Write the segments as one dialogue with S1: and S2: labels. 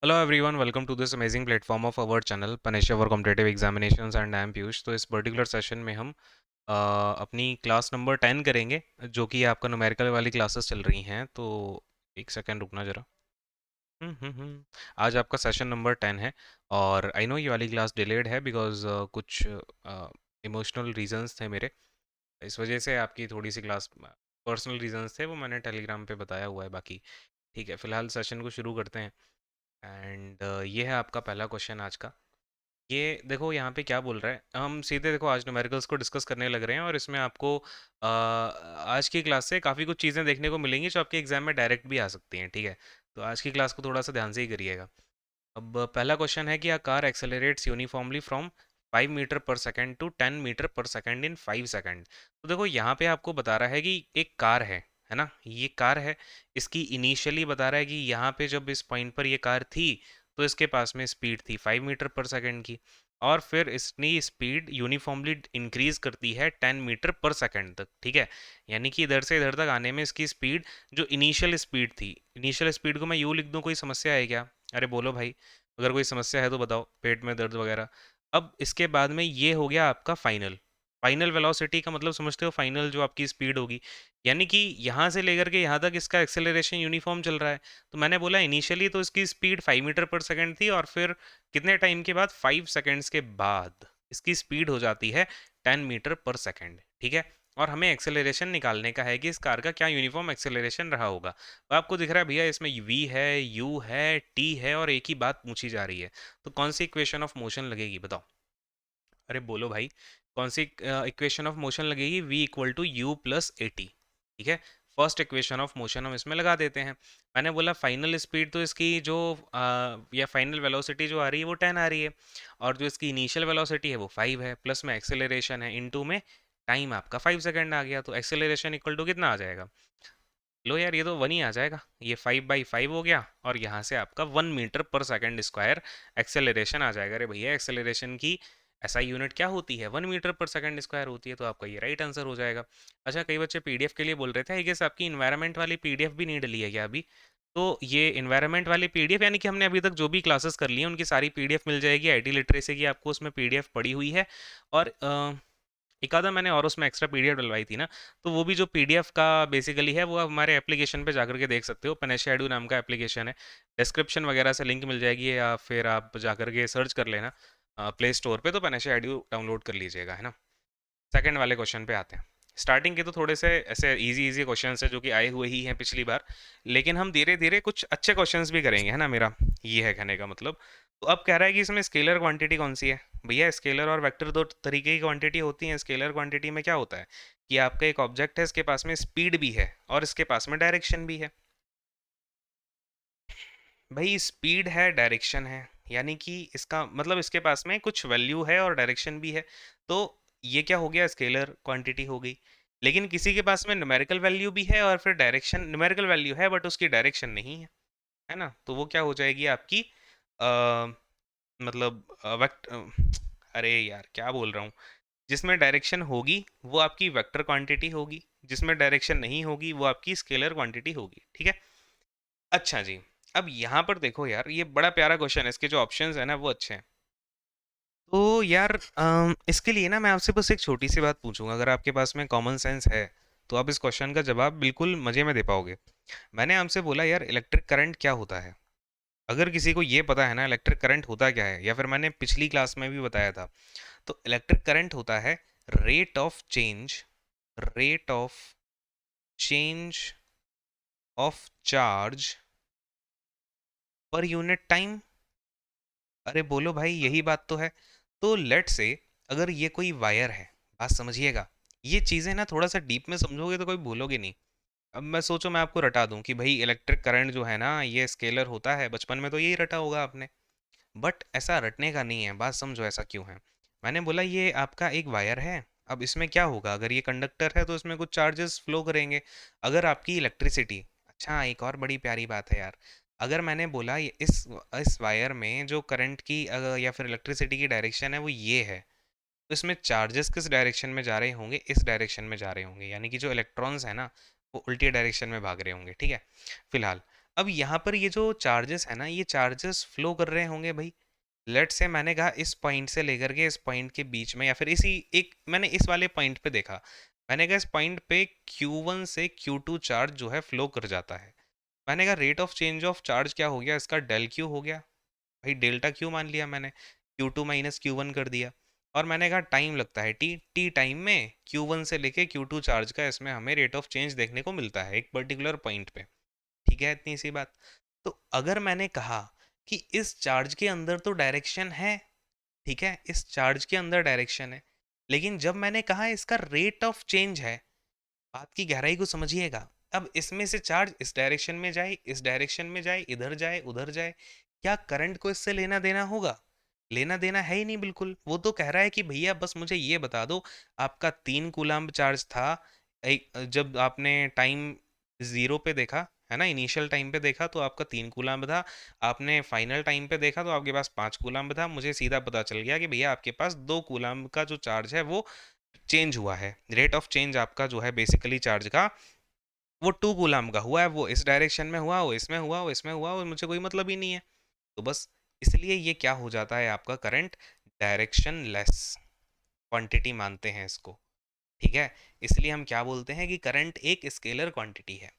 S1: Hello everyone, welcome to this amazing platform of our channel Panisha for Competitive Examinations and I am Piyush। तो इस particular session में हम अपनी class number 10 करेंगे जो कि आपका न्यूमेरिकल वाली क्लासेस चल रही हैं। तो एक सेकंड रुकना जरा। आज आपका सेशन नंबर 10 है और आई नो ये वाली क्लास डिलेड है बिकॉज कुछ इमोशनल रीजंस थे मेरे। इस वजह से आपकी थोड़ी सी क्लास पर्सनल रीजंस थे, वो मैंने टेलीग्राम पे बताया हुआ है। बाकी ठीक है, फिलहाल सेशन को शुरू करते हैं। एंड ये है आपका पहला क्वेश्चन आज का। ये देखो यहाँ पे क्या बोल रहा है, हम सीधे देखो आज न्यूमेरिकल्स को डिस्कस करने लग रहे हैं और इसमें आपको आज की क्लास से काफ़ी कुछ चीज़ें देखने को मिलेंगी जो आपके एग्जाम में डायरेक्ट भी आ सकती हैं। ठीक है, तो आज की क्लास को थोड़ा सा ध्यान से ही करिएगा। अब पहला क्वेश्चन है कि a car accelerates uniformly from 5 metre per second to 10 metre per second in 5 second. तो देखो यहाँ पे आपको बता रहा है कि एक कार है ना, ये कार है। इसकी इनिशियली बता रहा है कि यहाँ पे जब इस पॉइंट पर ये कार थी तो इसके पास में स्पीड थी 5 मीटर पर सेकंड की, और फिर इसने स्पीड यूनिफॉर्मली इंक्रीज करती है 10 मीटर पर सेकंड तक। ठीक है, यानी कि इधर से इधर तक आने में इसकी स्पीड, जो इनिशियल स्पीड थी, इनिशियल स्पीड को मैं यू लिख दूं, कोई समस्या है क्या? अरे बोलो भाई, अगर कोई समस्या है तो बताओ, पेट में दर्द वगैरह। अब इसके बाद में ये हो गया आपका फाइनल। फाइनल वेलोसिटी का मतलब समझते हो, फाइनल जो आपकी स्पीड होगी, यानी कि यहाँ से लेकर के यहाँ तक इसका एक्सेलरेशन यूनिफॉर्म चल रहा है। तो मैंने बोला इनिशियली तो इसकी स्पीड 5 मीटर पर सेकंड थी, और फिर कितने टाइम के बाद, 5 सेकंड्स के बाद इसकी स्पीड हो जाती है 10 मीटर पर सेकंड। ठीक है, और हमें एक्सेलरेशन निकालने का है कि इस कार का क्या यूनिफॉर्म एक्सेलरेशन रहा होगा। तो आपको दिख रहा है भैया, इसमें वी है, यू है, टी है, और एक ही बात पूछी जा रही है। तो कौन सी इक्वेशन ऑफ मोशन लगेगी बताओ? अरे बोलो भाई, कौन सी इक्वेशन ऑफ मोशन लगेगी? v equal to U plus A T. ठीक है, फर्स्ट इक्वेशन ऑफ मोशन हम इसमें लगा देते हैं। मैंने बोला फाइनल स्पीड तो इसकी जो या फाइनल वेलोसिटी जो आ रही है वो 10 आ रही है, और जो इसकी इनिशियल वेलोसिटी है वो 5 है, प्लस में एक्सेलरेशन है, इनटू में टाइम आपका 5 सेकंड आ गया। तो एक्सेलरेशन इक्वल टू कितना आ जाएगा? लो यार, ये तो 1 ही आ जाएगा। ये 5/5 हो गया, और यहाँ से आपका 1 metre per second square acceleration आ जाएगा। अरे भैया, एक्सेलरेशन की ऐसा यूनिट क्या होती है? 1 मीटर पर सेकंड स्क्वायर होती है, तो आपका ये राइट आंसर हो जाएगा। अच्छा, कई बच्चे पीडीएफ के लिए बोल रहे थे, आई गेस आपकी इन्वायरमेंट वाली पीडीएफ भी नहीं डली है क्या अभी? तो ये इन्वायरमेंट वाली पीडीएफ, यानी कि हमने अभी तक जो भी क्लासेस कर ली हैं उनकी सारी पीडीएफ मिल जाएगी। आईटी लिटरेसी की आपको उसमें पीडीएफ पड़ी हुई है, और एक आधा मैंने और उसमें एक्स्ट्रा पीडीएफ डलवाई थी ना। तो वो भी जो पीडीएफ का बेसिकली है, वो आप हमारे एप्लीकेशन पे जाकर के देख सकते हो। पनेशा एडू नाम का एप्लीकेशन है, डिस्क्रिप्शन वगैरह से लिंक मिल जाएगी, या फिर आप जाकर के सर्च कर लेना प्ले स्टोर पे, तो पनेशा एडू डाउनलोड कर लीजिएगा, है ना। सेकंड वाले क्वेश्चन पे आते हैं। स्टार्टिंग के तो थोड़े से ऐसे इजी इजी क्वेश्चंस है जो कि आए हुए ही हैं पिछली बार, लेकिन हम धीरे धीरे कुछ अच्छे क्वेश्चंस भी करेंगे, है ना। मेरा ये है कहने का मतलब। तो अब कह रहा है कि इसमें स्केलर क्वांटिटी कौन सी है? भैया, स्केलर और वेक्टर दो तरीके की क्वांटिटी होती हैं। स्केलर क्वांटिटी में क्या होता है कि आपका एक ऑब्जेक्ट है, इसके पास में स्पीड भी है और इसके पास में डायरेक्शन भी है। भाई, स्पीड है, डायरेक्शन है, यानी कि इसका मतलब इसके पास में कुछ वैल्यू है और डायरेक्शन भी है। तो ये क्या हो गया? स्केलर क्वांटिटी हो गई। लेकिन किसी के पास में न्यूमेरिकल वैल्यू भी है और फिर डायरेक्शन, न्यूमेरिकल वैल्यू है बट उसकी डायरेक्शन नहीं है ना। तो वो क्या हो जाएगी आपकी? आ, मतलब अरे यार, क्या बोल रहा हूँ। जिसमें डायरेक्शन होगी वो आपकी वेक्टर क्वांटिटी होगी, जिसमें डायरेक्शन नहीं होगी वो आपकी स्केलर क्वांटिटी होगी। ठीक है। अच्छा जी, अब यहाँ पर देखो यार, ये बड़ा प्यारा क्वेश्चन है, इसके जो ऑप्शंस है ना वो अच्छे हैं। तो यार इसके लिए ना मैं आपसे बस एक छोटी सी बात पूछूंगा, अगर आपके पास में कॉमन सेंस है तो आप इस क्वेश्चन का जवाब बिल्कुल मजे में दे पाओगे। मैंने आपसे बोला यार, इलेक्ट्रिक करंट क्या होता है? अगर किसी को ये पता है ना इलेक्ट्रिक करंट होता क्या है, या फिर मैंने पिछली क्लास में भी बताया था, तो इलेक्ट्रिक करंट होता है rate of change, rate of change of charge per unit time. अरे बोलो भाई, यही बात तो है। तो लेट से, अगर ये कोई वायर है, बात समझिएगा, ये चीज़ें ना थोड़ा सा डीप में समझोगे तो कोई भूलोगे नहीं। अब मैं सोचो, मैं आपको रटा दूं कि भाई इलेक्ट्रिक करंट जो है ना ये स्केलर होता है, बचपन में तो यही रटा होगा आपने। बट ऐसा रटने का नहीं है, बात समझो ऐसा क्यों है। मैंने बोला ये आपका एक वायर है। अब इसमें क्या होगा, अगर ये कंडक्टर है तो इसमें कुछ चार्जेस फ्लो करेंगे। अगर आपकी इलेक्ट्रिसिटी, अच्छा एक और बड़ी प्यारी बात है यार, अगर मैंने बोला इस वायर में जो करंट की या फिर इलेक्ट्रिसिटी की डायरेक्शन है वो ये है, तो इसमें चार्जेस किस डायरेक्शन में जा रहे होंगे? इस डायरेक्शन में जा रहे होंगे, यानी कि जो इलेक्ट्रॉन्स है ना वो उल्टी डायरेक्शन में भाग रहे होंगे। ठीक है, फिलहाल अब यहाँ पर ये जो चार्जेस है ना, ये चार्जेस फ्लो कर रहे होंगे भाई। लेट से मैंने कहा इस पॉइंट से लेकर के इस पॉइंट के बीच में, या फिर इसी एक मैंने इस वाले पॉइंट पे देखा, मैंने कहा इस पॉइंट पे Q1 से Q2 चार्ज जो है फ्लो कर जाता है। मैंने कहा rate of change of charge क्या हो गया इसका, डेल क्यू हो गया भाई, डेल्टा क्यू मान लिया मैंने, Q2 माइनस Q1 कर दिया। और मैंने कहा टाइम लगता है टी, टी टाइम में Q1 से लेके Q2 चार्ज का इसमें हमें रेट ऑफ चेंज देखने को मिलता है एक पर्टिकुलर पॉइंट पे। ठीक है, इतनी सी बात। तो अगर मैंने कहा कि इस चार्ज के अंदर तो डायरेक्शन है, ठीक है, इस चार्ज के अंदर डायरेक्शन है, लेकिन जब मैंने कहा इसका रेट ऑफ चेंज है, बात की गहराई को समझिएगा। अब इसमें से चार्ज इस डायरेक्शन में जाए, इस डायरेक्शन में जाए, इधर जाए, उधर जाए, क्या करंट को इससे लेना देना होगा? लेना देना है ही नहीं बिल्कुल। वो तो कह रहा है कि भैया बस मुझे ये बता दो, आपका 3 कूलम्ब चार्ज था एक, जब आपने टाइम जीरो पे देखा है ना, इनिशियल टाइम पे देखा तो आपका 3 कूलम्ब था, आपने फाइनल टाइम पे देखा तो आपके पास 5 कूलम्ब था, मुझे सीधा पता चल गया कि भैया आपके पास 2 कूलम्ब का जो चार्ज है वो चेंज हुआ है। रेट ऑफ चेंज आपका जो है बेसिकली चार्ज का, वो 2 कूलम्ब का हुआ है, वो इस डायरेक्शन में हुआ, वो इसमें हुआ, वो इसमें हुआ, वो मुझे कोई मतलब ही नहीं है। तो बस इसलिए ये क्या हो जाता है आपका करंट डायरेक्शन लेस क्वांटिटी मानते हैं इसको। ठीक है, इसलिए हम क्या बोलते हैं कि करंट एक स्केलर क्वांटिटी है।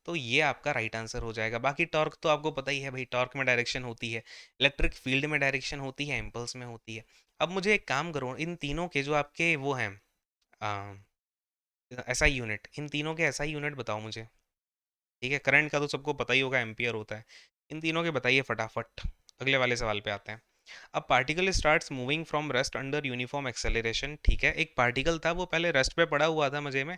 S1: तो ये आपका राइट आंसर हो जाएगा। बाकी टॉर्क तो आपको पता ही है भाई, टॉर्क में डायरेक्शन होती है, इलेक्ट्रिक फील्ड में डायरेक्शन होती है, इम्पल्स में होती है। अब मुझे एक काम करो, इन तीनों के जो आपके वो हैं एसआई यूनिट, इन तीनों के एसआई यूनिट बताओ मुझे। ठीक है, करंट का तो सबको पता ही होगा, एम्पियर होता है। इन तीनों के बताइए फटाफट, अगले वाले सवाल पे आते हैं। अब particle starts moving from rest under uniform acceleration. ठीक है, एक पार्टिकल था वो पहले रेस्ट पे पड़ा हुआ था मजे में,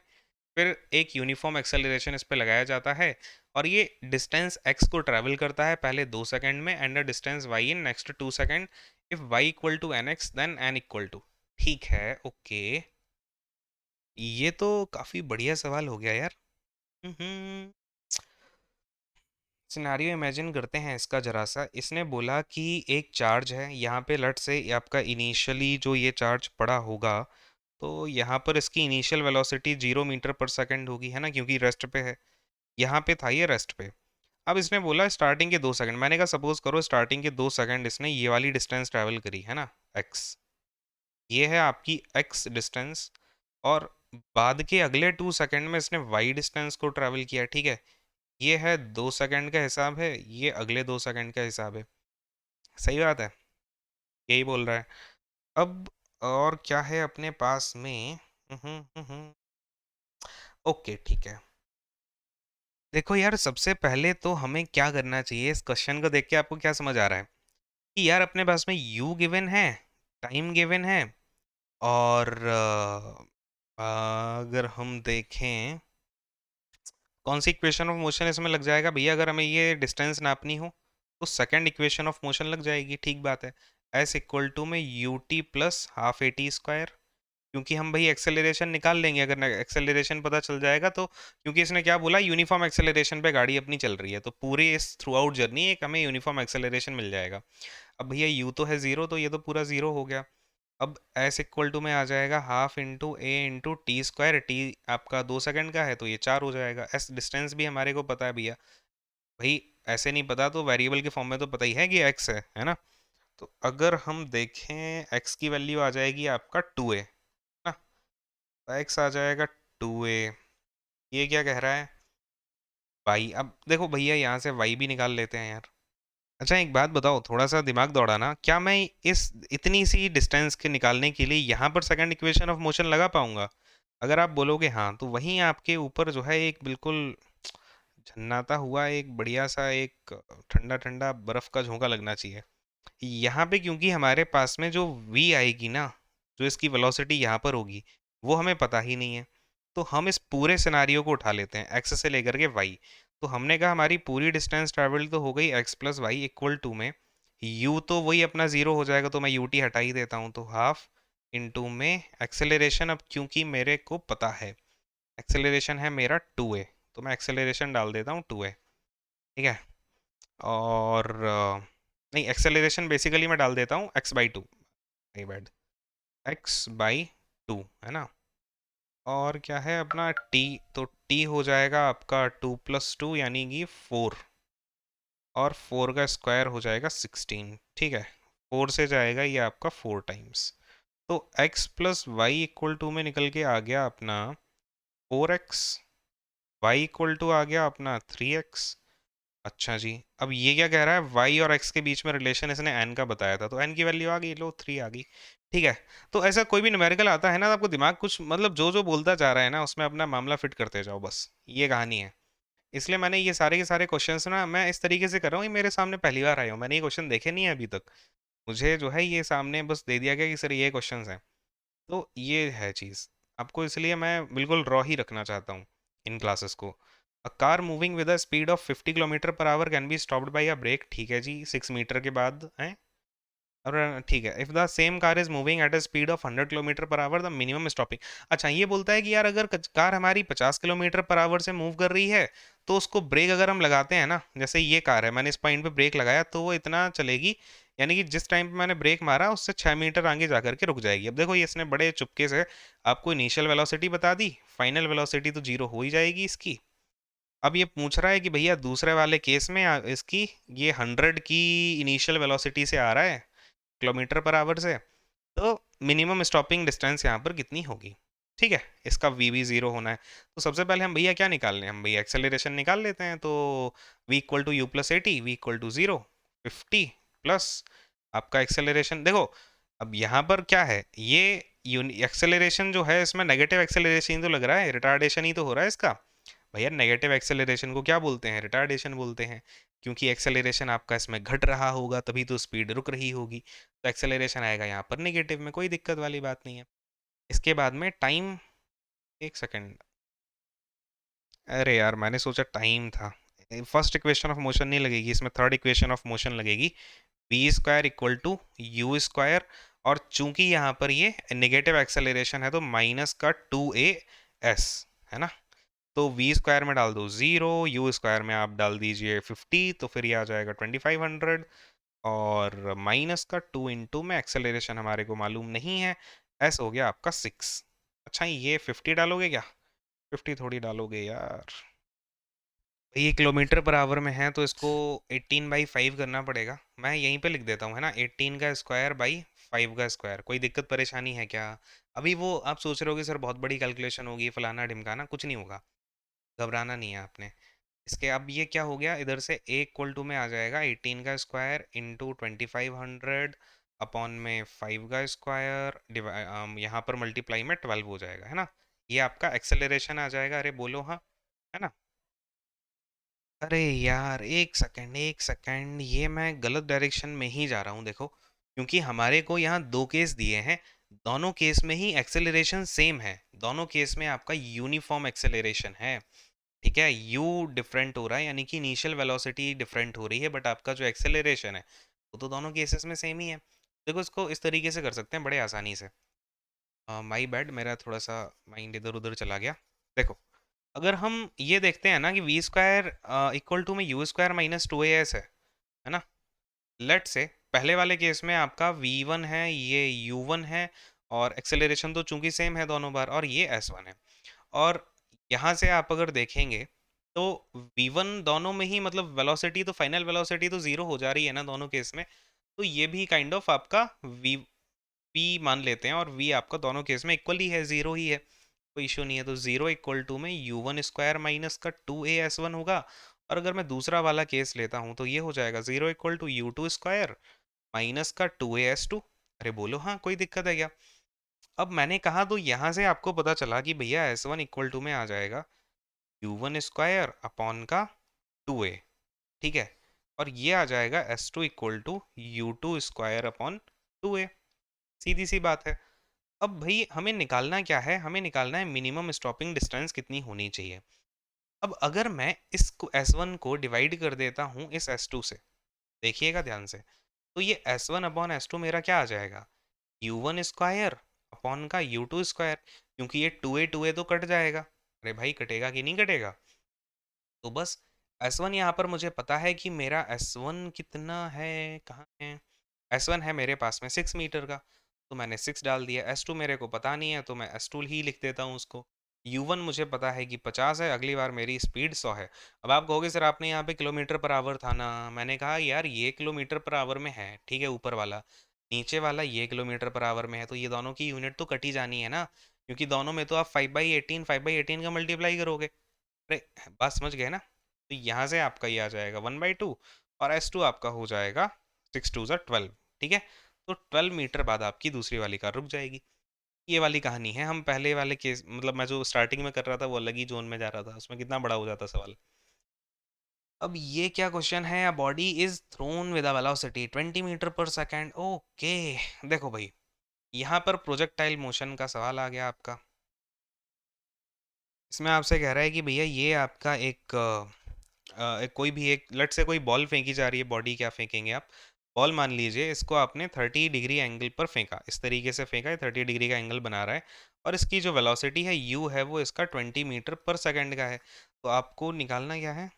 S1: फिर एक यूनिफॉर्म एक्सेलरेशन इस पे लगाया जाता है, और ये डिस्टेंस x को ट्रैवल करता है पहले 2 सेकंड में, and distance y in next 2 second, if y equal to nx then n equal to. ठीक है, ओके, ये तो काफी बढ़िया सवाल हो गया यार। हम्म, सिनेरियो इमेजिन करते हैं इसका जरा सा। इसने बोला कि एक चार्ज है यहाँ पे, लट से आपका इनिशियली जो ये चार्ज पड़ा होगा, तो यहाँ पर इसकी initial velocity 0 metre per second होगी, है ना, क्योंकि रेस्ट पे है। यहाँ पे था ये रेस्ट पे। अब इसने बोला स्टार्टिंग के 2 सेकंड, मैंने कहा सपोज करो स्टार्टिंग के 2 सेकंड इसने ये वाली डिस्टेंस ट्रैवल करी है ना, एक्स, ये है आपकी एक्स डिस्टेंस, और बाद के अगले 2 सेकंड में इसने वाई डिस्टेंस को ट्रैवल किया। ठीक है, ये है 2 सेकंड का हिसाब है, ये अगले 2 सेकंड का हिसाब है। सही बात है, यही बोल रहा है। अब और क्या है अपने पास में? ओके ठीक है, देखो यार, सबसे पहले तो हमें क्या करना चाहिए, इस क्वेश्चन को देख के आपको क्या समझ आ रहा है कि यार अपने पास में यू गिवन है, टाइम गिवन है, और अगर हम देखें कौन सी इक्वेशन ऑफ मोशन इसमें लग जाएगा भैया, अगर हमें ये डिस्टेंस नापनी हो तो सेकंड इक्वेशन ऑफ मोशन लग जाएगी। ठीक बात है, एस इक्वल टू में U T plus half A T square, क्योंकि हम भाई एक्सेलरेशन निकाल लेंगे अगर एक्सेलरेशन पता चल जाएगा तो, क्योंकि इसने क्या बोला, यूनिफॉर्म एक्सेलरेशन पे गाड़ी अपनी चल रही है, तो पूरी इस थ्रू आउट जर्नी एक हमें यूनिफॉर्म एक्सेलरेशन मिल जाएगा। अब भैया यू तो है ज़ीरो, तो ये तो पूरा ज़ीरो हो गया। अब एस इक्वल टू में आ जाएगा हाफ इंटू ए इंटू टी स्क्वायर, टी आपका 2 सेकंड का है तो ये 4 हो जाएगा। एस डिस्टेंस भी हमारे को पता है भैया, भाई ऐसे नहीं पता तो वेरिएबल के फॉर्म में तो पता ही है कि एक्स है ना। तो अगर हम देखें एक्स की वैल्यू आ जाएगी आपका 2a ना, तो एक्स आ जाएगा 2a। ये क्या कह रहा है वाई, अब देखो भैया यहाँ से वाई भी निकाल लेते हैं यार। अच्छा एक बात बताओ, थोड़ा सा दिमाग दौड़ाना, क्या मैं इस इतनी सी डिस्टेंस के निकालने के लिए यहाँ पर सेकंड इक्वेशन ऑफ मोशन लगा पाऊंगा? अगर आप बोलोगे हाँ, तो वहीं आपके ऊपर जो है एक बिल्कुल झन्नाता हुआ एक बढ़िया सा एक ठंडा ठंडा बर्फ का झोंका लगना चाहिए यहाँ पे, क्योंकि हमारे पास में जो v आएगी ना, जो इसकी वेलोसिटी यहाँ पर होगी, वो हमें पता ही नहीं है। तो हम इस पूरे सिनारियो को उठा लेते हैं x से लेकर के y। तो हमने कहा हमारी पूरी डिस्टेंस ट्रेवल तो हो गई x plus Y equal to में u, तो वही अपना ज़ीरो हो जाएगा, तो मैं ut हटा ही देता हूँ, तो हाफ इंटू में एक्सेलरेशन, अब क्योंकि मेरे को पता है एक्सेलरेशन है मेरा 2a, तो मैं एक्सेलरेशन डाल देता हूँ 2a। ठीक है, और नहीं, एक्सेलरेशन बेसिकली मैं डाल देता हूँ x/2, नहीं बैड, x/2 है ना। और क्या है अपना t, तो t हो जाएगा आपका 2 + 2 यानी कि 4। और 4 का स्क्वायर हो जाएगा 16, ठीक है। 4 से जाएगा ये आपका 4 टाइम्स, तो x plus Y equal to में निकल के आ गया अपना 4x, y इक्वल टू आ गया अपना 3x। अच्छा जी, अब ये क्या कह रहा है, y और x के बीच में रिलेशन इसने n का बताया था, तो n की वैल्यू आ गई, लो 3 आ गई, ठीक है। तो ऐसा कोई भी न्यूमेरिकल आता है ना, तो आपको दिमाग कुछ मतलब जो जो बोलता जा रहा है ना उसमें अपना मामला फिट करते जाओ, बस ये कहानी है। इसलिए मैंने ये सारे के सारे क्वेश्चंस ना मैं इस तरीके से कर रहा हूँ, ये मेरे सामने पहली बार आए हो, मैंने ये क्वेश्चन देखे नहीं है अभी तक। मुझे जो है ये सामने बस दे दिया गया कि सर ये क्वेश्चंस हैं, तो ये है चीज़। आपको इसलिए मैं बिल्कुल रॉ ही रखना चाहता हूँ इन क्लासेस को। A car moving with a speed of 50 kilometre per hour can be stopped by a brake, ठीक है जी, 6 मीटर के बाद है। और ठीक है, if the same car is moving at a speed of 100 kilometre per our the minimum stopping. अच्छा, ये बोलता है कि यार अगर कार हमारी 50 किलोमीटर पर आवर से मूव कर रही है, तो उसको ब्रेक अगर हम लगाते हैं ना, जैसे ये कार है, मैंने इस पॉइंट पे ब्रेक लगाया तो वो इतना चलेगी, यानी कि जिस टाइम पे मैंने ब्रेक मारा उससे 6 मीटर आगे जाकर के रुक जाएगी। अब देखो ये इसने बड़े चुपके से आपको इनिशियल वेलोसिटी बता दी, फाइनल वेलोसिटी तो जीरो हो ही जाएगी इसकी। अब ये पूछ रहा है कि भैया दूसरे वाले केस में इसकी ये 100 की इनिशियल वेलोसिटी से आ रहा है किलोमीटर पर आवर से, तो मिनिमम स्टॉपिंग डिस्टेंस यहाँ पर कितनी होगी, ठीक है। इसका वी भी जीरो होना है, तो सबसे पहले हम भैया क्या निकाल लें, हम भैया एक्सेलरेशन निकाल लेते हैं। तो V equal to U plus 80, V equal to 0, 50 plus आपका एक्सेलरेशन। देखो अब यहाँ पर क्या है, ये एक्सेलरेशन जो है इसमें नेगेटिव एक्सेलरेशन तो लग रहा है, रिटार्डेशन ही तो हो रहा है इसका। भैया नेगेटिव एक्सेलरेशन को क्या बोलते हैं, रिटार्डेशन बोलते हैं, क्योंकि एक्सेलरेशन आपका इसमें घट रहा होगा तभी तो स्पीड रुक रही होगी, तो एक्सेलरेशन आएगा यहाँ पर नेगेटिव में, कोई दिक्कत वाली बात नहीं है। इसके बाद में टाइम, एक सेकंड, अरे यार मैंने सोचा टाइम था। फर्स्ट इक्वेशन ऑफ मोशन नहीं लगेगी इसमें, थर्ड इक्वेशन ऑफ मोशन लगेगी, V square equal to U square. और चूंकि यहाँ पर ये नेगेटिव एक्सेलरेशन है तो माइनस का 2a s, है ना। तो वी स्क्वायर में डाल दो 0, यू स्क्वायर में आप डाल दीजिए 50, तो फिर ये आ जाएगा 2500, और माइनस का 2 इंटू में एक्सेलरेशन हमारे को मालूम नहीं है, एस हो गया आपका 6। अच्छा ये 50 डालोगे क्या, 50 थोड़ी डालोगे यार, ये किलोमीटर पर आवर में है तो इसको 18/5 करना पड़ेगा। मैं यहीं पे लिख देता हूँ, है ना, 18 का स्क्वायर बाई 5 का स्क्वायर। कोई दिक्कत परेशानी है क्या? अभी वो आप सोच रहे होगे सर बहुत बड़ी कैलकुलेशन होगी फलाना ढिमकाना, कुछ नहीं होगा, घबराना नहीं है आपने। इसके अब ये क्या हो गया, इधर से ए इक्वल टू में आ जाएगा 18 का स्क्वायर इंटू 2500 अपॉन में 5 का स्क्वायर, यहाँ पर मल्टीप्लाई में 12 हो जाएगा, है ना। ये आपका एक्सेलरेशन आ जाएगा, अरे बोलो हाँ, है ना। अरे यार एक सेकंड एक सेकंड, ये मैं गलत डायरेक्शन में ही जा रहा हूँ देखो, क्योंकि हमारे को यहाँ दो केस दिए हैं, दोनों केस में ही एक्सेलरेशन सेम है, दोनों केस में आपका यूनिफॉर्म एक्सेलरेशन है, ठीक है। यू डिफरेंट हो रहा है यानी कि इनिशियल वेलोसिटी डिफरेंट हो रही है, बट आपका जो एक्सेलरेशन है वो तो दोनों केसेस में सेम ही है। देखो इसको इस तरीके से कर सकते हैं बड़े आसानी से, माई बैड, मेरा थोड़ा सा माइंड इधर उधर चला गया। देखो अगर हम ये देखते हैं ना कि वी स्क्वायर इक्वल टू में यू स्क्वायर माइनस 2as है ना। लेट से पहले वाले केस में आपका v1 है, ये u1 है, और एक्सेलरेशन तो चूंकि सेम है दोनों बार, और ये s1 है। और यहाँ से आप अगर देखेंगे तो v1 दोनों में ही मतलब वेलोसिटी तो फाइनल वेलोसिटी तो जीरो हो जा रही है ना दोनों केस में, तो ये भी काइंड ऑफ आपका v p मान लेते हैं, और v आपका दोनों केस में इक्वल ही है, जीरो ही है, कोई इशू नहीं है। तो जीरो इक्वल टू में u1 स्क्वायर माइनस का 2a s1 होगा। और अगर मैं दूसरा वाला केस लेता हूँ तो ये हो जाएगा zero equal to u2 square minus का 2a s2। अरे बोलो हाँ, कोई दिक्कत है क्या? अब मैंने कहा तो यहाँ से आपको पता चला कि भैया s1 इक्वल टू में आ जाएगा u1 स्क्वायर अपॉन का 2a, ठीक है। और ये आ जाएगा s2 equal to u2 square upon 2a, सीधी सी बात है। अब भाई हमें निकालना क्या है, हमें निकालना है मिनिमम स्टॉपिंग डिस्टेंस कितनी होनी चाहिए। अब अगर मैं इस S1 को डिवाइड कर देता हूँ इस S2 से, देखिएगा ध्यान से, तो ये S1 अपॉन S2 मेरा क्या आ जाएगा, U1 स्क्वायर अपॉन का U2 स्क्वायर, क्योंकि ये 2a तो कट जाएगा। अरे भाई कटेगा कि नहीं कटेगा? तो बस S1 यहाँ पर मुझे पता है कि मेरा S1 कितना है, कहाँ है, S1 है मेरे पास में 6 मीटर का, तो मैंने 6 डाल दिया। S2 मेरे को पता नहीं है तो मैं S2 ही लिख देता हूँ उसको, U1 मुझे पता है कि 50 है, अगली बार मेरी स्पीड 100 है। अब आप कहोगे सर आपने यहाँ पे किलोमीटर पर आवर था ना, मैंने कहा यार ये किलोमीटर पर आवर में है, ठीक है, ऊपर वाला, नीचे वाला ये किलोमीटर पर आवर में है, तो ये दोनों की यूनिट तो कटी जानी है ना, क्योंकि दोनों में तो आप 5/18 का मल्टीप्लाई करोगे। अरे बात समझ गए ना? तो यहाँ से आपका ये आ जाएगा 1/2, और S2 आपका हो जाएगा 6×2 = 12, ठीक है। तो 12 मीटर बाद आपकी दूसरी वाली कार रुक जाएगी। ये वाली कहानी है। हम पहले वाले केस, मतलब मैं जो स्टार्टिंग में कर रहा था वो अलग ही जोन में जा रहा था, उसमें कितना बड़ा हो जाता सवाल। अब ये क्या क्वेश्चन है, a body is thrown with a velocity 20 metre per second. Okay, देखो भाई, यहाँ पर प्रोजेक्टाइल मोशन का सवाल आ गया आपका। इसमें आपसे कह रहा है कि भैया ये आपका एक कोई भी एक, लेट से कोई बॉल फेंकी जा रही है, बॉडी क्या फेंकेंगे आप, बॉल मान लीजिए, इसको आपने 30 डिग्री एंगल पर फेंका, इस तरीके से फेंका है, 30 डिग्री का एंगल बना रहा है, और इसकी जो वेलोसिटी है u है वो इसका 20 मीटर पर सेकेंड का है। तो आपको निकालना क्या है,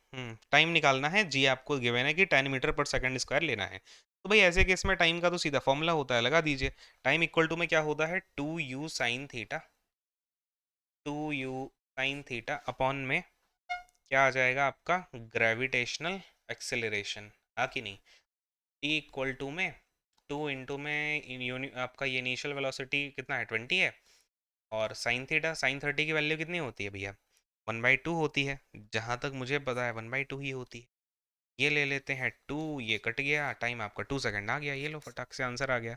S1: टाइम निकालना है, जी आपको गिवन है कि 10 मीटर पर सेकेंड स्क्वायर लेना है। तो भाई ऐसे केस में टाइम का तो सीधा फॉर्मूला होता है, लगा दीजिए। टाइम इक्वल टू में क्या होता है, 2u sin theta, 2u sin theta upon में क्या आ जाएगा आपका, ग्रेविटेशनल एक्सेलरेशन, हाँ कि नहीं। टी इक्वल टू में 2 इंटू में आपका ये इनिशियल वेलोसिटी कितना है, 20 है, और साइन 30 की वैल्यू कितनी होती है भैया, 1/2 होती है, जहाँ तक मुझे पता है 1/2 ही होती है। ये ले लेते हैं 2, ये कट गया, टाइम आपका 2 सेकंड आ गया, ये लो फटाक से आंसर आ गया।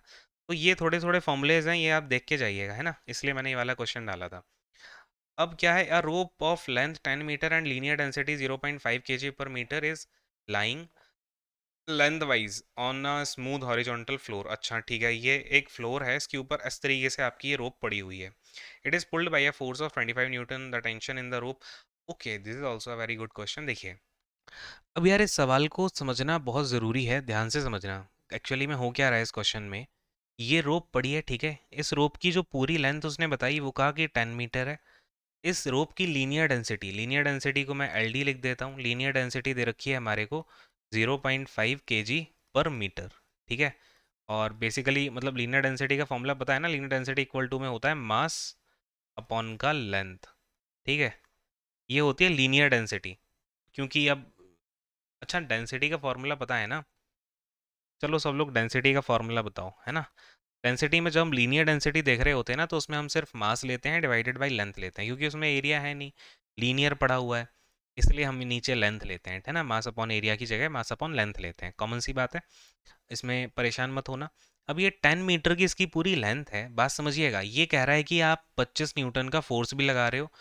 S1: तो ये थोड़े थोड़े फॉर्मुलेज हैं, ये आप देख के जाइएगा, है ना, इसलिए मैंने ये वाला क्वेश्चन डाला था। अब क्या है, a rope of length 10 metre and linear density 0.5 kg per metre is lying lengthwise on a smooth horizontal floor. अच्छा ठीक है, ये एक फ्लोर है, इसके ऊपर इस तरीके से आपकी ये रोप पड़ी हुई है। It is pulled bye a force of 25 Newton, the tension in the rope. Okay, this is also a very good question. देखिए, अब यार इस सवाल को समझना बहुत ज़रूरी है, ध्यान से समझना। एक्चुअली में हो क्या रहा है इस क्वेश्चन में, ये रोप पड़ी है, ठीक है, इस रोप की जो पूरी लेंथ उसने बताई वो कहा कि 10 मीटर है। इस रोप की लीनियर डेंसिटी को मैं एल डी लिख देता हूँ। लीनियर डेंसिटी दे रखी है हमारे को 0.5 kg/मीटर, ठीक है। और बेसिकली मतलब लीनियर डेंसिटी का फॉर्मूला पता है ना, लीनियर डेंसिटी इक्वल टू में होता है मास अपॉन का लेंथ, ठीक है। ये होती है लीनियर डेंसिटी, क्योंकि अब, अच्छा डेंसिटी का फॉर्मूला पता है ना, चलो सब लोग डेंसिटी का फॉर्मूला बताओ, है ना। डेंसिटी में जब हम लीनियर डेंसिटी देख रहे होते हैं ना, तो उसमें हम सिर्फ मास लेते हैं डिवाइडेड बाय लेंथ लेते हैं, क्योंकि उसमें एरिया है नहीं, लीनियर पड़ा हुआ है, इसलिए हम नीचे लेंथ लेते हैं, है ना, मास अपॉन एरिया की जगह मास अपॉन लेंथ लेते हैं, कॉमन सी बात है, इसमें परेशान मत होना। अब ये 10 मीटर की इसकी पूरी लेंथ है, बात समझिएगा, ये कह रहा है कि आप 25 न्यूटन का फोर्स भी लगा रहे हो।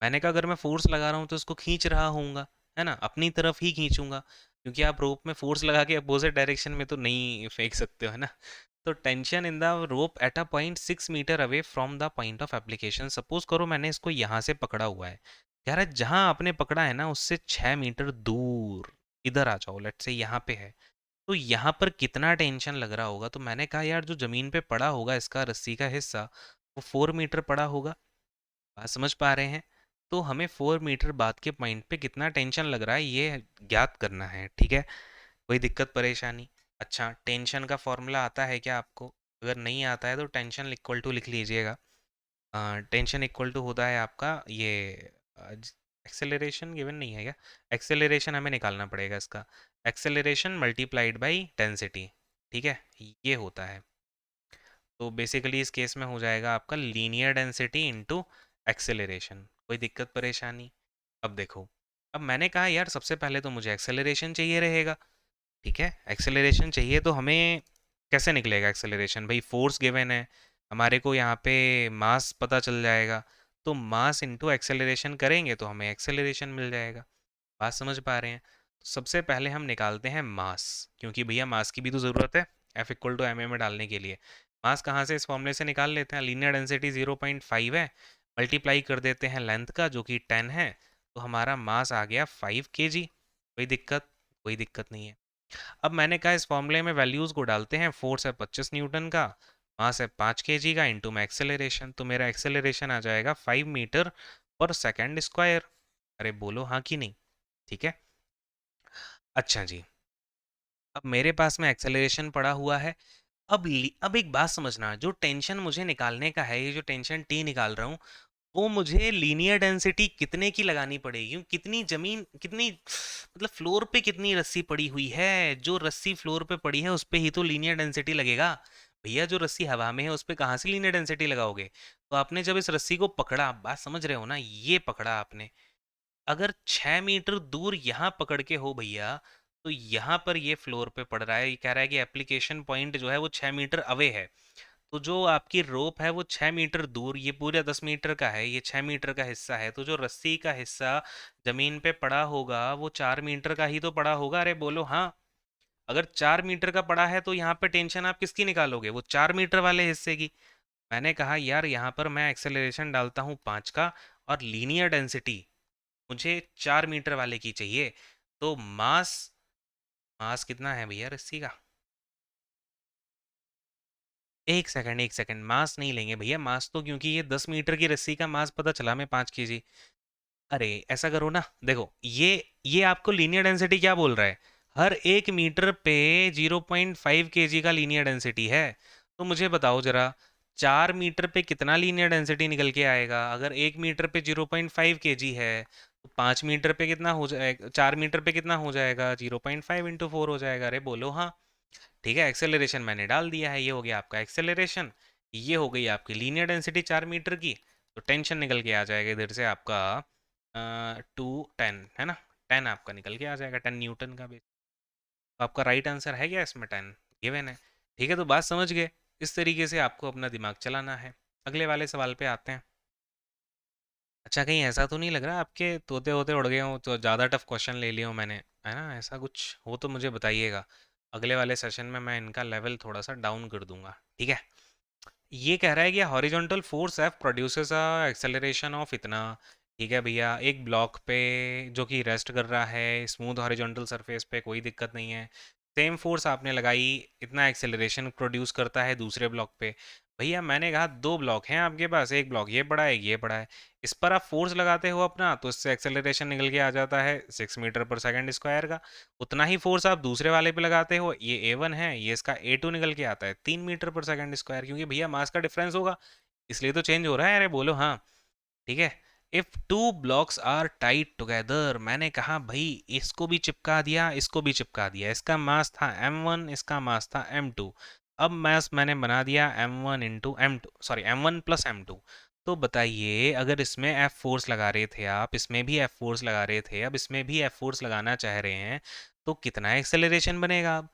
S1: मैंने कहा अगर मैं फोर्स लगा रहा हूँ तो इसको खींच रहा हूँगा, है ना, अपनी तरफ ही खींचूंगा, क्योंकि आप रोप में फोर्स लगा के अपोजिट डायरेक्शन में तो नहीं फेंक सकते हो, है ना। तो tension in the rope at a point 6 metre away from the point of application. Suppose करो मैंने इसको यहाँ से पकड़ा हुआ है, कह रहा है जहाँ आपने पकड़ा है ना उससे 6 मीटर दूर इधर आ जाओ, लेट्स से यहाँ पे है, तो यहाँ पर कितना टेंशन लग रहा होगा। तो मैंने कहा यार जो जमीन पे पड़ा होगा इसका रस्सी का हिस्सा, वो 4 मीटर पड़ा होगा, बात समझ पा रहे हैं। तो हमें 4 मीटर बाद के पॉइंट पे कितना टेंशन लग रहा है ये ज्ञात करना है, ठीक है। कोई दिक्कत परेशानी। अच्छा, टेंशन का फॉर्मूला आता है क्या आपको, अगर नहीं आता है तो टेंशन इक्वल टू लिख लीजिएगा। टेंशन इक्वल टू होता है आपका ये, एक्सेलरेशन गिवन नहीं है क्या, एक्सेलरेशन हमें निकालना पड़ेगा इसका, एक्सेलरेशन मल्टीप्लाइड बाई डेंसिटी, ठीक है, ये होता है। तो बेसिकली इस केस में हो जाएगा आपका लीनियर डेंसिटी इनटू एक्सेलरेशन। कोई दिक्कत परेशानी। अब देखो, अब मैंने कहा यार सबसे पहले तो मुझे एक्सेलरेशन चाहिए रहेगा, ठीक है, एक्सेलरेशन चाहिए तो हमें कैसे निकलेगा एक्सेलरेशन, भाई फोर्स गिवन है हमारे को, यहाँ पे मास पता चल जाएगा, तो मास इनटू एक्सेलरेशन करेंगे तो हमें एक्सेलरेशन मिल जाएगा। बात समझ पा रहे हैं। तो सबसे पहले हम निकालते हैं मास, क्योंकि भैया मास की भी तो ज़रूरत है F equal to M A में डालने के लिए। मास कहाँ से, इस फॉर्मूले से निकाल लेते हैं, लीनियर डेंसिटी 0.5 है, मल्टीप्लाई कर देते हैं लेंथ का जो कि 10 है, तो हमारा मास आ गया 5 kg। कोई दिक्कत, कोई दिक्कत नहीं है। अब मैंने कहा इस फॉर्मूले में वैल्यूज़ को डालते हैं, फोर्स है 25 न्यूटन का, मास है 5 kg का, इंटू में एक्सेलरेशन, तो मेरा एक्सेलरेशन आ जाएगा 5 मीटर पर सेकेंड स्क्वायर। अरे बोलो हाँ कि नहीं, ठीक है। अच्छा जी, अब मेरे पास में एक्सेलरेशन पड़ा हुआ है। अब एक बात समझना, जो टेंशन मुझे निकालने का है, ये जो टेंशन टी निकाल रहा हूँ, वो मुझे लीनियर डेंसिटी कितने की लगानी पड़ेगी, क्यों कितनी जमीन, कितनी मतलब फ्लोर पे कितनी रस्सी पड़ी हुई है, जो रस्सी फ्लोर पे पड़ी है उस पे ही तो लीनियर डेंसिटी लगेगा। भैया जो रस्सी हवा में है उस पे कहाँ से लीनियर डेंसिटी लगाओगे? तो आपने जब इस रस्सी को पकड़ा, बात समझ रहे हो ना, ये पकड़ा आपने, अगर 6 मीटर दूर यहाँ पकड़ के हो भैया, तो यहाँ पर ये फ्लोर पे पड़ रहा है, ये कह रहा है कि एप्लीकेशन पॉइंट जो है वो 6 मीटर अवे है। तो जो आपकी रोप है वो 6 मीटर दूर, ये पूरा 10 मीटर का है, ये 6 मीटर का हिस्सा है, तो जो रस्सी का हिस्सा जमीन पे पड़ा होगा वो 4 मीटर का ही तो पड़ा होगा। अरे बोलो हाँ। अगर 4 मीटर का पड़ा है तो यहाँ पे टेंशन आप किसकी निकालोगे? वो 4 मीटर वाले हिस्से की। मैंने कहा यार यहाँ पर मैं एक्सेलरेशन डालता हूँ 5 का, और लीनियर डेंसिटी मुझे 4 मीटर वाले की चाहिए। तो मास, मास कितना है भैया रस्सी का? एक सेकंड, एक सेकंड, मास नहीं लेंगे भैया, मास तो क्योंकि ये 10 मीटर की रस्सी का मास पता चला मैं 5 केजी। अरे ऐसा करो ना, देखो ये आपको लीनियर डेंसिटी क्या बोल रहा है? हर 1 मीटर पे 0.5 केजी का लीनियर डेंसिटी है। तो मुझे बताओ जरा, 4 मीटर पे कितना लीनियर डेंसिटी निकल के आएगा? अगर 1 मीटर पे 0.5 केजी है, तो 5 मीटर पे कितना हो जाएगा? 4 मीटर पे कितना हो जाएगा? 0.5 × 4 हो जाएगा। अरे बोलो हाँ। ठीक है, एक्सेलरेशन मैंने डाल दिया है, ये हो गया आपका एक्सेलरेशन, ये हो गई आपकी लीनियर डेंसिटी 4 मीटर की। तो टेंशन निकल के आ जाएगा इधर से आपका 210 है ना, 10 आपका निकल के आ जाएगा, 10 न्यूटन का बेस। तो आपका राइट आंसर है क्या इसमें? 10 गिवन है। ठीक है, तो बात समझ गए। इस तरीके से आपको अपना दिमाग चलाना है। अगले वाले सवाल पे आते हैं। अच्छा, कहीं ऐसा तो नहीं लग रहा आपके तोते होते उड़ गए हों तो ज़्यादा टफ क्वेश्चन ले लिया हूँ मैंने, है ना? ऐसा कुछ हो तो मुझे बताइएगा। अगले वाले सेशन में मैं इनका लेवल थोड़ा सा डाउन कर दूंगा, ठीक है? ये कह रहा है कि horizontal force F produces a acceleration of इतना। ठीक है भैया, एक ब्लॉक पे जो कि रेस्ट कर रहा है स्मूथ हॉरिजॉन्टल सरफेस पे, कोई दिक्कत नहीं है, सेम फोर्स आपने लगाई, इतना एक्सेलरेशन प्रोड्यूस करता है दूसरे ब्लॉक पे। भैया मैंने कहा दो ब्लॉक हैं आपके पास, एक ब्लॉक ये पड़ा है, एक ये पड़ा है, इस पर आप फोर्स लगाते हो अपना, तो इससे एक्सेलरेशन निकल के आ जाता है 6 मीटर पर सेकेंड स्क्वायर का। उतना ही फोर्स आप दूसरे वाले पे लगाते हो, ये A1 है, ये इसका A2 निकल के आता है 3 मीटर पर सेकेंड स्क्वायर, क्योंकि भैया मास का डिफरेंस होगा, इसलिए तो चेंज हो रहा है। अरे बोलो हाँ। ठीक है। If two blocks are tight together, मैंने कहा भाई इसको भी चिपका दिया, इसको भी चिपका दिया, इसका मास था M1, इसका मास था M2, अब मास मैंने बना दिया M1 × M2, sorry M1 + M2। तो बताइए, अगर इसमें F फोर्स लगा रहे थे आप, इसमें भी F फोर्स लगा रहे थे, अब इसमें भी F फोर्स लगाना चाह रहे हैं, तो कितना एक्सेलरेशन बनेगा? अब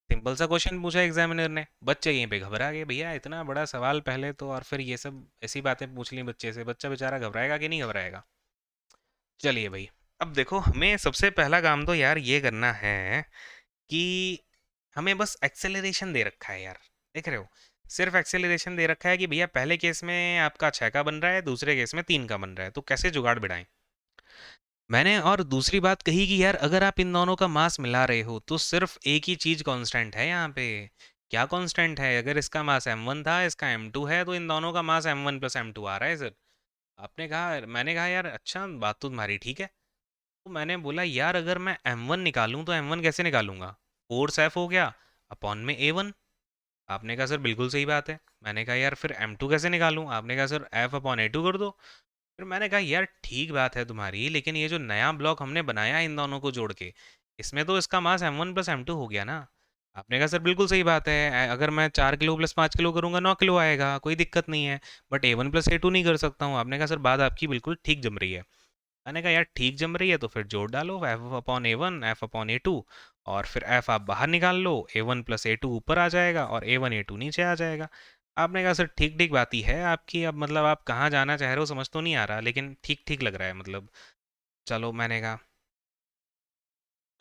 S1: सिंपल सा क्वेश्चन पूछा एग्जामिनर ने, बच्चे यहीं पे घबरा गए। भैया इतना बड़ा सवाल पहले तो, और फिर ये सब ऐसी बातें पूछ ली बच्चे से, बच्चा बेचारा घबराएगा कि नहीं घबराएगा? चलिए भाई, अब देखो हमें सबसे पहला काम तो यार ये करना है कि हमें बस एक्सेलरेशन दे रखा है यार, देख रहे हो, सिर्फ एक्सेलरेशन दे रखा है कि भैया पहले केस में आपका 6 का बन रहा है, दूसरे केस में 3 का बन रहा है, तो कैसे जुगाड़ बिड़ाएं? मैंने और दूसरी बात कही कि यार अगर आप इन दोनों का मास मिला रहे हो तो सिर्फ एक ही चीज कांस्टेंट है यहाँ पे। क्या कांस्टेंट है? अगर इसका मास M1 था, इसका M2 है, तो इन दोनों का मास M1 + M2 आ रहा है सर। आपने कहा, मैंने कहा यार अच्छा बात तो तुम्हारी ठीक है। तो मैंने बोला यार अगर मैं M1 निकालूं तो M1 कैसे निकालूंगा? फोर्स F हो गया अपॉन में A1। आपने कहा सर बिल्कुल सही बात है। मैंने कहा यार फिर M2 कैसे निकालूं? आपने कहा सर F/A2 कर दो। फिर मैंने कहा यार ठीक बात है तुम्हारी, लेकिन ये जो नया ब्लॉक हमने बनाया इन दोनों को जोड़ के, इसमें तो इसका मास M1 + M2 हो गया ना। आपने कहा सर बिल्कुल सही बात है, अगर मैं 4 किलो + 5 किलो करूंगा 9 किलो आएगा, कोई दिक्कत नहीं है, बट A1 + A2 नहीं कर सकता हूँ। आपने कहा सर बात आपकी बिल्कुल ठीक जम रही है। मैंने कहा यार ठीक जम रही है तो फिर जोड़ डालो, F/A1 F/A2, और फिर F आप बाहर निकाल लो, A1 + A2 ऊपर आ जाएगा और A1 A2 नीचे आ जाएगा। आपने कहा सर ठीक ठीक बात ही है आपकी, अब मतलब आप कहाँ जाना चाह रहे हो समझ तो नहीं आ रहा, लेकिन ठीक ठीक लग रहा है मतलब। चलो मैंने कहा,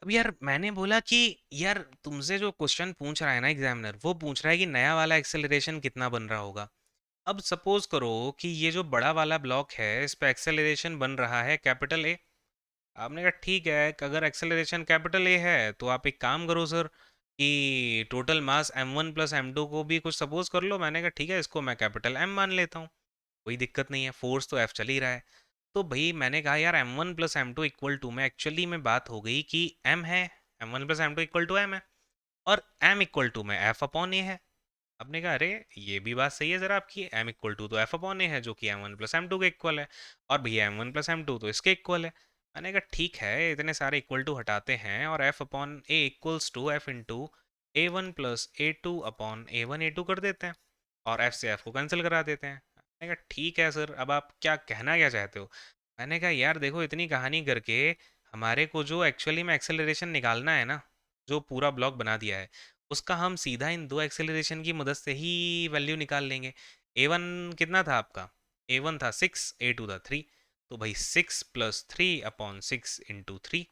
S1: अब यार मैंने बोला कि यार तुमसे जो क्वेश्चन पूछ रहा है ना एग्जामिनर, वो पूछ रहा है कि नया वाला एक्सेलरेशन कितना बन रहा होगा। अब सपोज करो कि ये जो बड़ा वाला ब्लॉक है इस पे एक्सेलरेशन बन रहा है कैपिटल ए। आपने कहा ठीक है, अगर एक्सेलरेशन कैपिटल ए है तो आप एक काम करो सर कि टोटल मास M1 + M2 को भी कुछ सपोज कर लो। मैंने कहा ठीक है, इसको मैं कैपिटल M मान लेता हूँ, कोई दिक्कत नहीं है, फोर्स तो F चल ही रहा है। तो भाई मैंने कहा यार M1 + M2 इक्वल टू में एक्चुअली में बात हो गई कि M है, M1 + M2 equal to M है, और M इक्वल टू में F/A है। आपने कहा अरे ये भी बात सही है जरा आपकी, एम इक्वल टू तो एफ अपॉन ए है जो कि M one plus M two के इक्वल है, और भैया M one plus M two तो इसके इक्वल है। मैंने कहा ठीक है, इतने सारे इक्वल टू हटाते हैं और F upon A equals to F into A one plus A two upon A one A two कर देते हैं, और एफ से एफ को कैंसिल करा देते हैं। मैंने कहा ठीक है सर, अब आप क्या कहना क्या चाहते हो। मैंने कहा यार देखो, इतनी कहानी करके हमारे को जो एक्चुअली में एक्सेलरेशन निकालना है ना, जो पूरा ब्लॉक बना दिया है, उसका हम सीधा इन दो एक्सेलरेशन की मदद से ही वैल्यू निकाल लेंगे। ए वन कितना था आपका, ए वन था 6, ए टू था 3, तो भाई 6 + 3/6 इंटू 3,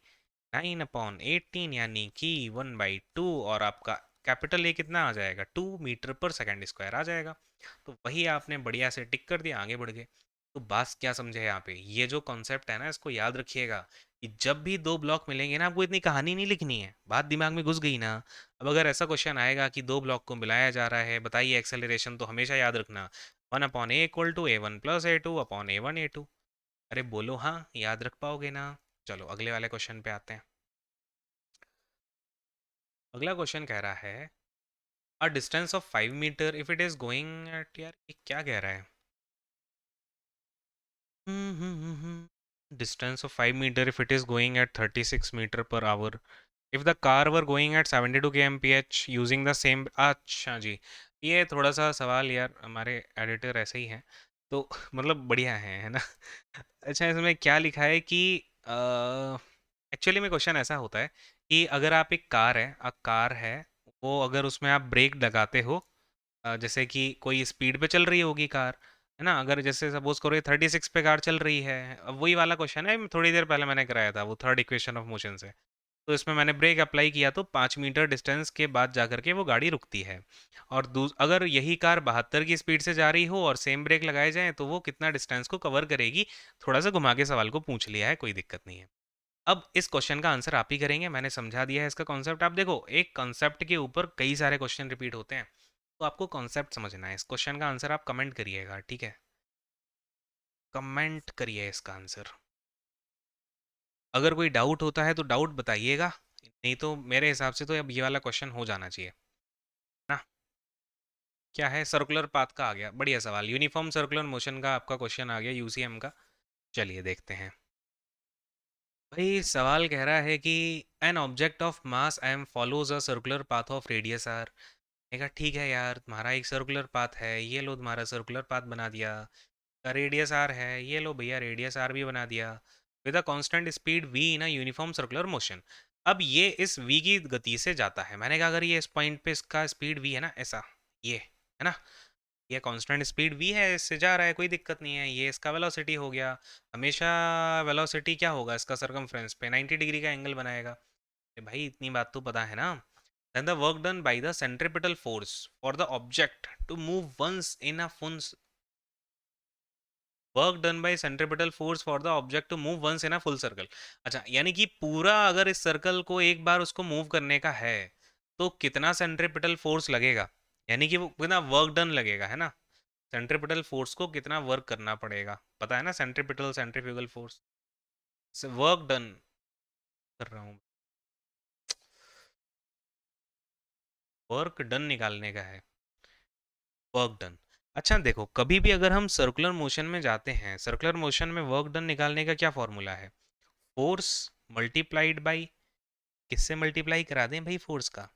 S1: 9/18, यानी कि 1/2, और आपका कैपिटल ए कितना आ जाएगा, 2 मीटर पर सेकेंड स्क्वायर आ जाएगा। तो वही आपने बढ़िया से टिक कर दिया, आगे बढ़ गए। तो बात क्या समझे यहाँ पे, ये जो कॉन्सेप्ट है ना, इसको याद रखिएगा कि जब भी दो ब्लॉक मिलेंगे ना, आपको इतनी कहानी नहीं लिखनी है, बात दिमाग में घुस गई ना। अब अगर ऐसा क्वेश्चन आएगा कि दो ब्लॉक को मिलाया जा रहा है, बताइए एक्सेलरेशन, तो हमेशा याद रखना 1/a = a1 + a2 upon a1 a2। अरे बोलो हाँ, याद रख पाओगे ना। चलो अगले वाले क्वेश्चन पे आते हैं। अगला क्वेश्चन कह रहा है a distance of 5 metre if it is going at, यार ये क्या कह रहा है। Distance of 5 metre if it is going at 36 metre per hour, if the car were going at 72 kmph using the same, अच्छा जी। ये थोड़ा सा सवाल यार, हमारे एडिटर ऐसे ही हैं तो मतलब बढ़िया है ना। अच्छा, इसमें क्या लिखा है कि एक्चुअली में क्वेश्चन ऐसा होता है कि अगर आप एक कार है, वो अगर उसमें आप ब्रेक लगाते हो, जैसे कि कोई स्पीड पे चल रही होगी कार, है ना, अगर जैसे सपोज करो 36 पे कार चल रही है, अब वही वाला क्वेश्चन है, थोड़ी देर पहले मैंने कराया था वो थर्ड इक्वेशन ऑफ मोशन से। तो इसमें मैंने ब्रेक अप्लाई किया तो 5 मीटर डिस्टेंस के बाद जाकर के वो गाड़ी रुकती है, और अगर यही कार 72 की स्पीड से जा रही हो और सेम ब्रेक लगाए जाएं तो वो कितना डिस्टेंस को कवर करेगी। थोड़ा सा घुमा के सवाल को पूछ लिया है, कोई दिक्कत नहीं है। अब इस क्वेश्चन का आंसर आप ही करेंगे, मैंने समझा दिया है इसका कॉन्सेप्ट। आप देखो, एक कॉन्सेप्ट के ऊपर कई सारे क्वेश्चन रिपीट होते हैं, तो आपको कॉन्सेप्ट समझना है। इस क्वेश्चन का आंसर आप कमेंट करिएगा, ठीक है, कमेंट करिए इसका आंसर। अगर कोई डाउट होता है तो डाउट बताइएगा, नहीं तो मेरे हिसाब से तो अब ये वाला क्वेश्चन हो जाना चाहिए ना। क्या है, सर्कुलर पाथ का आ गया, बढ़िया सवाल, यूनिफॉर्म सर्कुलर मोशन का आपका क्वेश्चन आ गया यूसीएम का। चलिए देखते हैं। भाई सवाल कह रहा है कि an object of mass M follows a circular path of radius R. मैंने कहा ठीक है यार, तुम्हारा एक सर्कुलर पाथ है, ये लो तुम्हारा सर्कुलर पाथ बना दिया। का रेडियस आर है, ये लो भैया रेडियस आर भी बना दिया, with a constant speed V in a uniform circular motion. अब ये इस वी की गति से जाता है। मैंने कहा अगर ये इस पॉइंट पे इसका स्पीड वी है ना, ऐसा, ये है ना, ये कांस्टेंट स्पीड वी है, इससे जा रहा है, कोई दिक्कत नहीं है, ये इसका वेलोसिटी हो गया। हमेशा वेलोसिटी क्या होगा, इसका सरकमफ्रेंस पे 90 डिग्री का एंगल बनाएगा। अरे भाई इतनी बात तो पता है ना। then the work done by the centripetal force for the object to move once in a full work done by centripetal force for the object to move once in a full circle. अच्छा, यानी कि पूरा अगर इस circle को एक बार उसको move करने का है तो कितना सेंट्रीपिटल फोर्स लगेगा, यानी कि वो कितना वर्क डन लगेगा, है ना। सेंट्रीपिटल फोर्स को कितना वर्क करना पड़ेगा, पता है ना, centripetal centrifugal force, work done कर रहा हूँ, वर्क डन निकालने का है, वर्क डन। अच्छा देखो, कभी भी अगर हम सर्कुलर मोशन में जाते हैं, सर्कुलर मोशन में वर्क डन निकालने का क्या फॉर्मूला है, फोर्स मल्टीप्लाइड बाई, किससे मल्टीप्लाई करा दें भाई फोर्स का।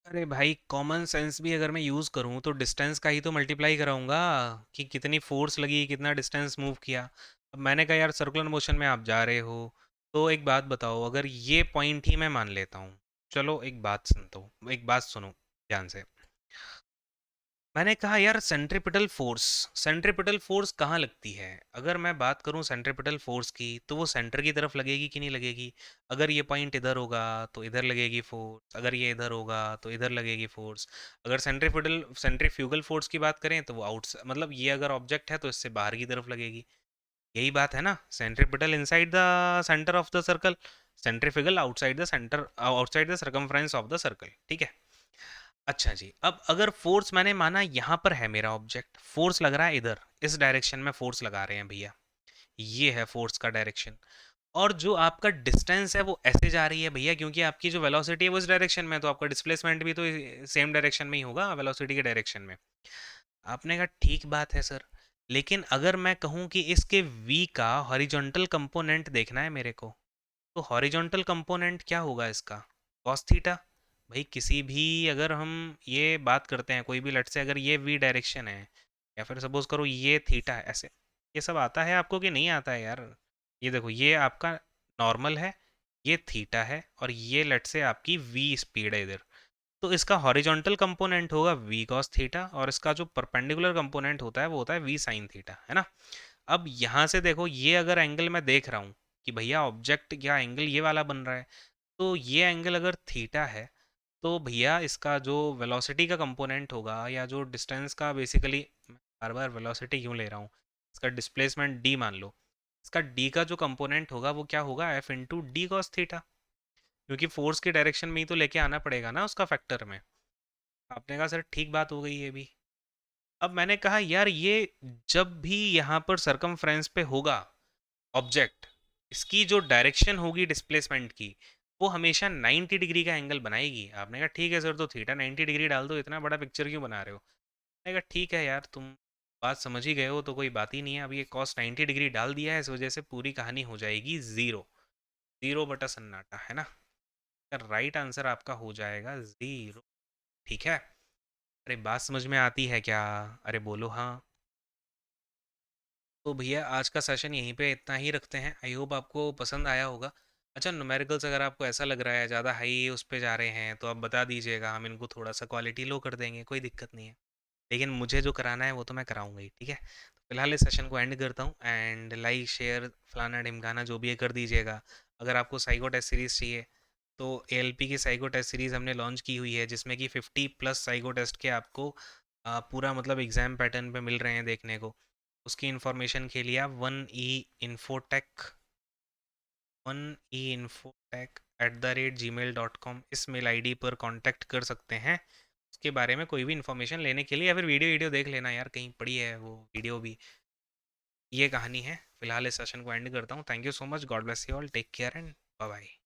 S1: अरे भाई कॉमन सेंस भी अगर मैं यूज़ करूँ तो डिस्टेंस का ही तो मल्टीप्लाई कराऊंगा, कि कितनी फोर्स लगी, कितना डिस्टेंस मूव किया। अब मैंने कहा यार सर्कुलर मोशन में आप जा रहे हो, तो एक बात बताओ, अगर ये पॉइंट ही मैं मान लेता हूँ, चलो एक बात सुनता हूँ, एक बात सुनो ध्यान से। मैंने कहा यार सेंट्रीपिटल फोर्स, सेंट्रीपिटल फोर्स कहाँ लगती है। अगर मैं बात करूँ सेंट्रीपिटल फोर्स की, तो वो सेंटर की तरफ लगेगी कि नहीं लगेगी। अगर ये पॉइंट इधर होगा तो इधर लगेगी फोर्स, अगर ये इधर होगा तो इधर लगेगी फोर्स। अगर सेंट्रीपिटल सेंट्रीफ्यूगल फोर्स की बात करें तो वो आउट, मतलब ये अगर ऑब्जेक्ट है तो इससे बाहर की तरफ लगेगी। यही बात है ना, centripetal inside the centre of the circle, centrifugal outside the centre, outside the circumference of the circle, ठीक है। अच्छा जी, अब अगर फोर्स मैंने माना यहाँ पर है मेरा ऑब्जेक्ट, फोर्स लग रहा है इधर, इस डायरेक्शन में फोर्स लगा रहे हैं भैया, ये है फोर्स का डायरेक्शन। और जो आपका डिस्टेंस है वो ऐसे जा रही है भैया, क्योंकि आपकी जो वेलोसिटी है वो इस डायरेक्शन में है, तो आपका डिस्प्लेसमेंट भी तो सेम डायरेक्शन में ही होगा, वेलोसिटी के डायरेक्शन में। आपने कहा ठीक बात है सर, लेकिन अगर मैं कहूँ कि इसके v का हॉरिजॉन्टल कंपोनेंट देखना है मेरे को, तो हॉरिजॉन्टल कंपोनेंट क्या होगा इसका? Cos theta. भाई किसी भी, अगर हम ये बात करते हैं कोई भी, लट से अगर ये v डायरेक्शन है, या फिर सपोज करो ये थीटा है, ऐसे ये सब आता है आपको कि नहीं आता है यार? ये देखो, ये आपका नॉर्मल है, ये थीटा है, और ये लट से आपकी v स्पीड है इधर। तो इसका हॉरिजॉन्टल कंपोनेंट होगा v cos थीटा, और इसका जो परपेंडिकुलर कंपोनेंट होता है वो होता है v sin थीटा, है ना? अब यहाँ से देखो, ये अगर एंगल मैं देख रहा हूँ कि भैया ऑब्जेक्ट या एंगल ये वाला बन रहा है, तो ये एंगल अगर थीटा है, तो भैया इसका जो वेलोसिटी का कंपोनेंट होगा, या जो डिस्टेंस का, बेसिकली मैं बार बार वेलोसिटी क्यों ले रहा हूँ, इसका डिस्प्लेसमेंट d मान लो, इसका d का जो कंपोनेंट होगा वो क्या होगा, f into D cos theta, क्योंकि फोर्स की डायरेक्शन में ही तो लेके आना पड़ेगा ना उसका फैक्टर में। आपने कहा सर ठीक बात हो गई ये भी। अब मैंने कहा यार, ये जब भी यहाँ पर सरकमफ्रेंस पे होगा ऑब्जेक्ट, इसकी जो डायरेक्शन होगी डिस्प्लेसमेंट की, वो हमेशा 90 डिग्री का एंगल बनाएगी। आपने कहा ठीक है सर, तो थीटा 90 डिग्री डाल दो, इतना बड़ा पिक्चर क्यों बना रहे हो? मैंने कहा ठीक है यार, तुम बात समझ ही गए हो तो कोई बात ही नहीं है। अब ये कॉस 90 डिग्री डाल दिया है, इस वजह से पूरी कहानी हो जाएगी ज़ीरो। ज़ीरो बटा सन्नाटा, है ना? राइट आंसर आपका हो जाएगा ज़ीरो। ठीक है? अरे बात समझ में आती है क्या? अरे बोलो हाँ। तो भैया आज का सेशन यहीं पे इतना ही रखते हैं, आई होप आपको पसंद आया होगा। अच्छा, न्यूमेरिकल्स अगर आपको ऐसा लग रहा है ज़्यादा हाई उस पे जा रहे हैं, तो आप बता दीजिएगा, हम इनको थोड़ा सा क्वालिटी लो कर देंगे, कोई दिक्कत नहीं है। लेकिन मुझे जो कराना है वो तो मैं कराऊंगा ही, ठीक है? तो फिलहाल इस सेशन को एंड करता हूँ, एंड लाइक शेयर फलाना ढिमकाना जो भी है कर दीजिएगा। अगर आपको साइको टेस्ट सीरीज़ चाहिए, तो एएलपी की साइको टेस्ट सीरीज़ हमने लॉन्च की हुई है, जिसमें कि 50+ साइको टेस्ट के आपको पूरा मतलब एग्ज़ाम पैटर्न पे मिल रहे हैं देखने को। उसकी इन्फॉर्मेशन के लिए आप one e infotech@gmail.com इस मेल आईडी पर कांटेक्ट कर सकते हैं। उसके बारे में कोई भी इन्फॉर्मेशन लेने के लिए, या फिर वीडियो वीडियो देख लेना यार, कहीं पड़ी है वो वीडियो भी। ये कहानी है। फिलहाल इस सेशन को एंड करता हूँ। Thank you so much, God bless you all, take care and bye bye.